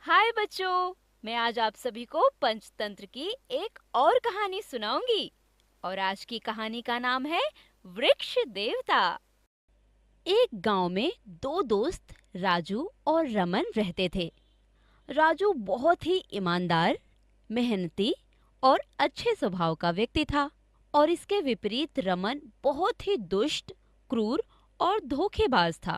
हाय बच्चों, मैं आज आप सभी को पंचतंत्र की एक और कहानी सुनाऊंगी। और आज की कहानी का नाम है वृक्ष देवता। एक गांव में दो दोस्त राजू और रमन रहते थे। राजू बहुत ही ईमानदार, मेहनती और अच्छे स्वभाव का व्यक्ति था। और इसके विपरीत रमन बहुत ही दुष्ट, क्रूर और धोखेबाज था।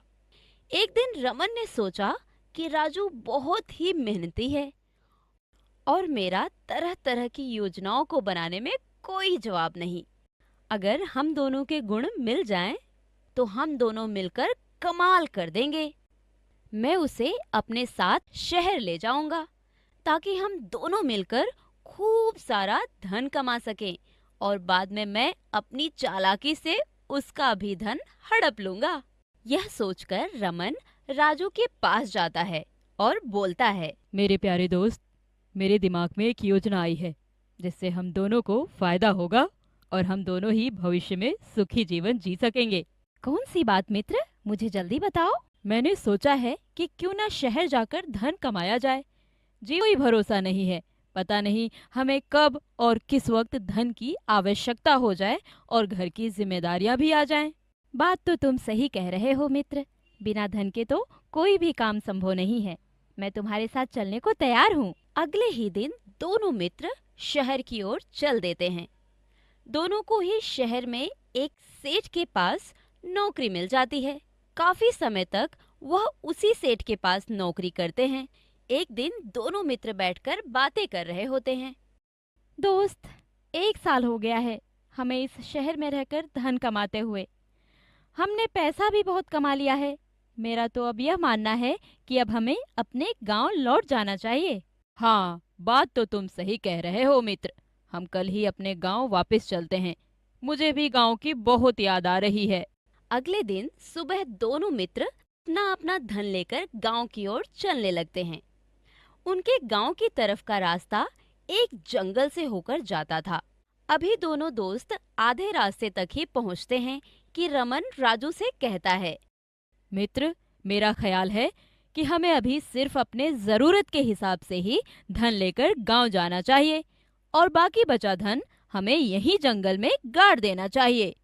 एक दिन रमन ने सोचा कि राजू बहुत ही मेहनती है और मेरा तरह तरह की योजनाओं को बनाने में कोई जवाब नहीं। अगर हम दोनों के गुण मिल जाएं, तो हम दोनों मिलकर कमाल कर देंगे। मैं उसे अपने साथ शहर ले जाऊंगा ताकि हम दोनों मिलकर खूब सारा धन कमा सकें और बाद में मैं अपनी चालाकी से उसका भी धन हड़प लूंगा। यह सोचकर रमन राजू के पास जाता है और बोलता है, मेरे प्यारे दोस्त, मेरे दिमाग में एक योजना आई है जिससे हम दोनों को फायदा होगा और हम दोनों ही भविष्य में सुखी जीवन जी सकेंगे। कौन सी बात मित्र, मुझे जल्दी बताओ। मैंने सोचा है कि क्यों ना शहर जाकर धन कमाया जाए। जी कोई भरोसा नहीं है, पता नहीं हमें कब और किस वक्त धन की आवश्यकता हो जाए और घर की जिम्मेदारियां भी आ जाएं। बात तो तुम सही कह रहे हो मित्र, बिना धन के तो कोई भी काम संभव नहीं है। मैं तुम्हारे साथ चलने को तैयार हूँ। अगले ही दिन दोनों मित्र शहर की ओर चल देते हैं। दोनों को ही शहर में एक सेठ के पास नौकरी मिल जाती है। काफी समय तक वह उसी सेठ के पास नौकरी करते हैं। एक दिन दोनों मित्र बैठकर बातें कर रहे होते हैं। दोस्त, 1 साल हो गया है हमें इस शहर में रहकर धन कमाते हुए। हमने पैसा भी बहुत कमा लिया है। मेरा तो अब यह मानना है कि अब हमें अपने गांव लौट जाना चाहिए। हाँ, बात तो तुम सही कह रहे हो मित्र। हम कल ही अपने गांव वापस चलते हैं। मुझे भी गांव की बहुत याद आ रही है। अगले दिन सुबह दोनों मित्र अपना अपना धन लेकर गांव की ओर चलने लगते हैं। उनके गांव की तरफ का रास्ता एक जंगल से होकर जाता था। अभी दोनों दोस्त आधे रास्ते तक ही पहुंचते हैं कि रमन राजू से कहता है, मित्र, मेरा ख्याल है कि हमें अभी सिर्फ अपने जरूरत के हिसाब से ही धन लेकर गांव जाना चाहिए और बाकी बचा धन हमें यहीं जंगल में गाड़ देना चाहिए।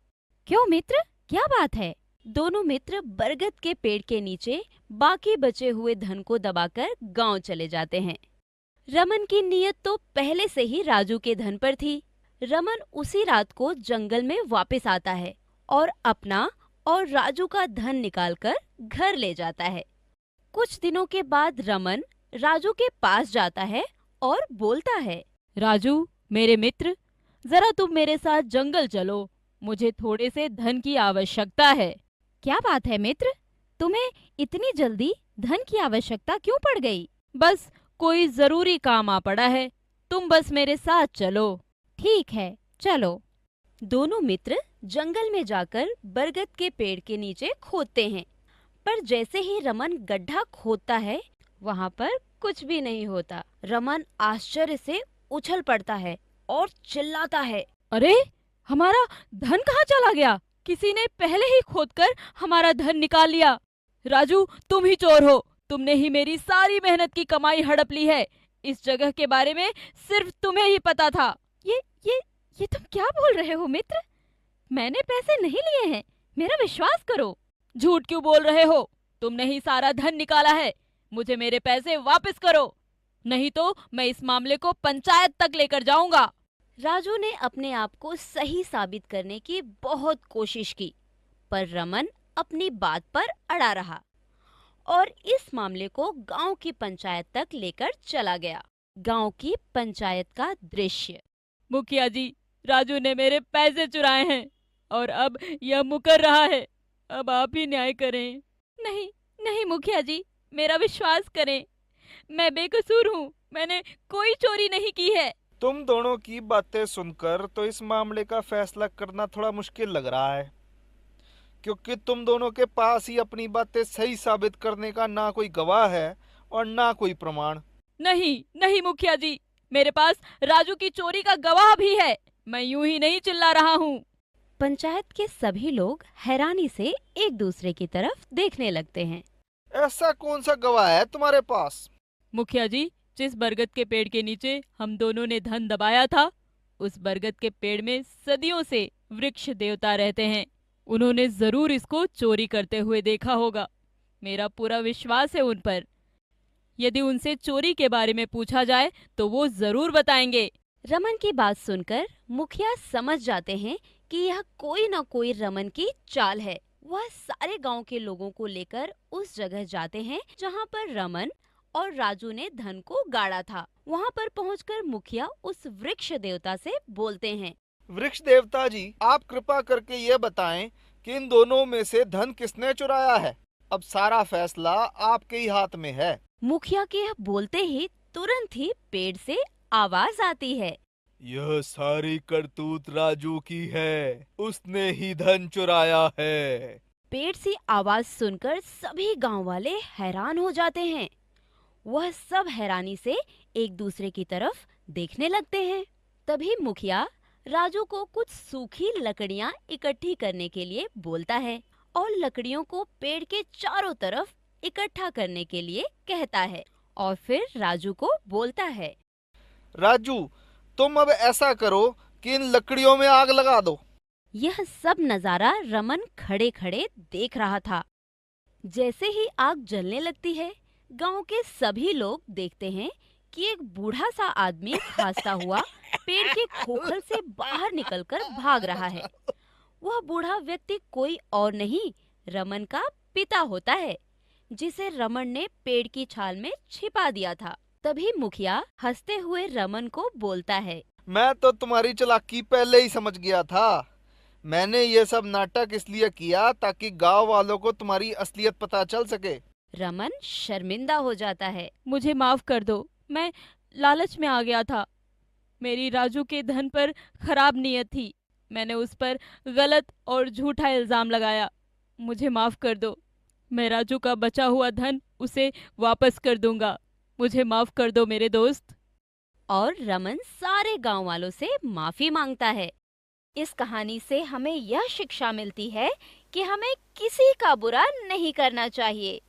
क्यों मित्र, क्या बात है? दोनों मित्र बरगद के पेड़ के नीचे बाकी बचे हुए धन को दबाकर गांव चले जाते हैं। रमन की नीयत तो पहले से ही राजू के धन पर थी। रमन उसी रात को जंगल में वापस आता है और अपना और राजू का धन निकालकर घर ले जाता है। कुछ दिनों के बाद रमन राजू के पास जाता है और बोलता है, राजू, मेरे मित्र, जरा तुम मेरे साथ जंगल चलो। मुझे थोड़े से धन की आवश्यकता है। क्या बात है मित्र, तुम्हें इतनी जल्दी धन की आवश्यकता क्यों पड़ गई? बस कोई जरूरी काम आ पड़ा है, तुम बस मेरे साथ चलो। ठीक है, चलो। दोनों मित्र जंगल में जाकर बरगद के पेड़ के नीचे खोदते हैं। पर जैसे ही रमन गड्ढा खोदता है, वहाँ पर कुछ भी नहीं होता। रमन आश्चर्य से उछल पड़ता है और चिल्लाता है, अरे, हमारा धन कहाँ चला गया? किसी ने पहले ही खोदकर हमारा धन निकाल लिया। राजू, तुम ही चोर हो। तुमने ही मेरी सारी मेहनत की कमाई हड़प ली है। इस जगह के बारे में सिर्फ तुम्हें ही पता था। ये ये ये तुम क्या बोल रहे हो मित्र? मैंने पैसे नहीं लिए हैं, मेरा विश्वास करो। झूठ क्यों बोल रहे हो? तुमने ही सारा धन निकाला है। मुझे मेरे पैसे वापस करो, नहीं तो मैं इस मामले को पंचायत तक लेकर जाऊंगा। राजू ने अपने आप को सही साबित करने की बहुत कोशिश की, पर रमन अपनी बात पर अड़ा रहा और इस मामले को गांव की पंचायत तक लेकर चला गया। गांव की पंचायत का दृश्य। मुखिया जी, राजू ने मेरे पैसे चुराए हैं और अब यह मुकर रहा है। अब आप ही न्याय करें। नहीं नहीं मुखिया जी, मेरा विश्वास करें, मैं बेकसूर हूँ। मैंने कोई चोरी नहीं की है। तुम दोनों की बातें सुनकर तो इस मामले का फैसला करना थोड़ा मुश्किल लग रहा है, क्योंकि तुम दोनों के पास ही अपनी बातें सही साबित करने का ना कोई गवाह है और ना कोई प्रमाण। नहीं नहीं मुखिया जी, मेरे पास राजू की चोरी का गवाह भी है। मैं यूं ही नहीं चिल्ला रहा हूँ। पंचायत के सभी लोग हैरानी से एक दूसरे की तरफ देखने लगते हैं। ऐसा कौन सा गवाह है तुम्हारे पास? मुखिया जी, जिस बरगद के पेड़ के नीचे हम दोनों ने धन दबाया था, उस बरगद के पेड़ में सदियों से वृक्ष देवता रहते हैं। उन्होंने जरूर इसको चोरी करते हुए देखा होगा। मेरा पूरा विश्वास है उन पर। यदि उनसे चोरी के बारे में पूछा जाए तो वो जरूर बताएंगे। रमन की बात सुनकर मुखिया समझ जाते हैं कि यह कोई न कोई रमन की चाल है। वह सारे गांव के लोगों को लेकर उस जगह जाते हैं जहां पर रमन और राजू ने धन को गाड़ा था। वहां पर पहुंचकर मुखिया उस वृक्ष देवता से बोलते हैं। वृक्ष देवता जी, आप कृपा करके ये बताएं कि इन दोनों में से धन किसने चुराया है। अब सारा फैसला आपके ही हाथ में है। मुखिया के यह बोलते ही तुरंत ही पेड़ से आवाज आती है। यह सारी करतूत राजू की है, उसने ही धन चुराया है। पेड़ से आवाज सुनकर सभी गांव वाले हैरान हो जाते हैं। वह सब हैरानी से एक दूसरे की तरफ देखने लगते हैं। तभी मुखिया राजू को कुछ सूखी लकड़ियां इकट्ठी करने के लिए बोलता है और लकड़ियों को पेड़ के चारों तरफ इकट्ठा करने के लिए कहता है और फिर राजू को बोलता है। राजू, तुम अब ऐसा करो कि इन लकड़ियों में आग लगा दो। यह सब नजारा रमन खड़े खड़े देख रहा था। जैसे ही आग जलने लगती है, गांव के सभी लोग देखते हैं कि एक बूढ़ा सा आदमी खांसता हुआ पेड़ के खोखल से बाहर निकलकर भाग रहा है। वह बूढ़ा व्यक्ति कोई और नहीं, रमन का पिता होता है, जिसे रमन ने पेड़ की छाल में छिपा दिया था। तभी मुखिया हंसते हुए रमन को बोलता है। मैं तो तुम्हारी चालाकी पहले ही समझ गया था। मैंने ये सब नाटक इसलिए किया ताकि गांव वालों को तुम्हारी असलियत पता चल सके। रमन शर्मिंदा हो जाता है। मुझे माफ कर दो, मैं लालच में आ गया था। मेरी राजू के धन पर खराब नीयत थी। मैंने उस पर गलत और झूठा इल्जाम लगाया। मुझे माफ कर दो। मैं राजू का बचा हुआ धन उसे वापस कर दूंगा। मुझे माफ कर दो मेरे दोस्त। और रमन सारे गांव वालों से माफी मांगता है। इस कहानी से हमें यह शिक्षा मिलती है कि हमें किसी का बुरा नहीं करना चाहिए।